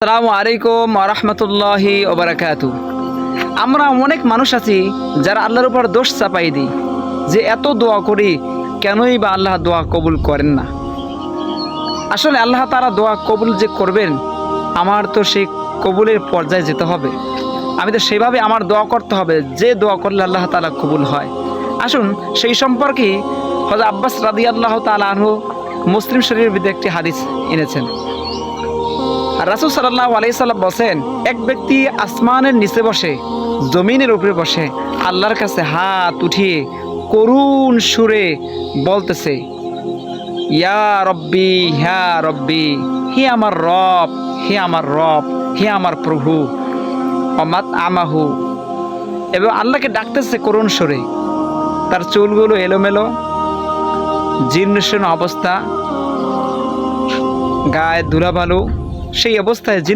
আসসালামু আলাইকুম ওয়া রাহমাতুল্লাহি ওয়া বারাকাতুহু। আমরা অনেক মানুষ আছি যারা আল্লাহর উপর দোষ চাপাই দিই যে এত দোয়া করি কেনই বা আল্লাহ দোয়া কবুল করেন না। আসলে আল্লাহ তাআলা দোয়া কবুল যে করবেন, আমার তো সেই কবুলের পর্যায়ে যেতে হবে। আমি তো সেভাবে আমার দোয়া করতে হবে যে দোয়া করলে আল্লাহ তাআলা কবুল হয়। আসুন সেই সম্পর্কে হযরত আব্বাস রাদিয়াল্লাহু তাআলা আনহু মুসলিম শরীফের ভিতরে একটি হাদিস এনেছেন। রাসূল সাল্লাল্লাহু আলাইহি সাল্লাম বলেন, এক ব্যক্তি আসমানের নিচে বসে, জমিনের উপরে বসে আল্লাহর কাছে হাত উঠিয়ে করুণ সুরে বলতেছে, ইয়া রব্বি, হ্যা রব্বি, হে আমার রব, হে আমার রব, হে আমার প্রভু, অমাত আমাহু, এবং আল্লাহকে ডাকতেছে করুণ সুরে। তার চুলগুলো এলোমেলো, জীর্ণশীর্ণ অবস্থা, গায়ে ধুলাবালু, সেই অবস্থায়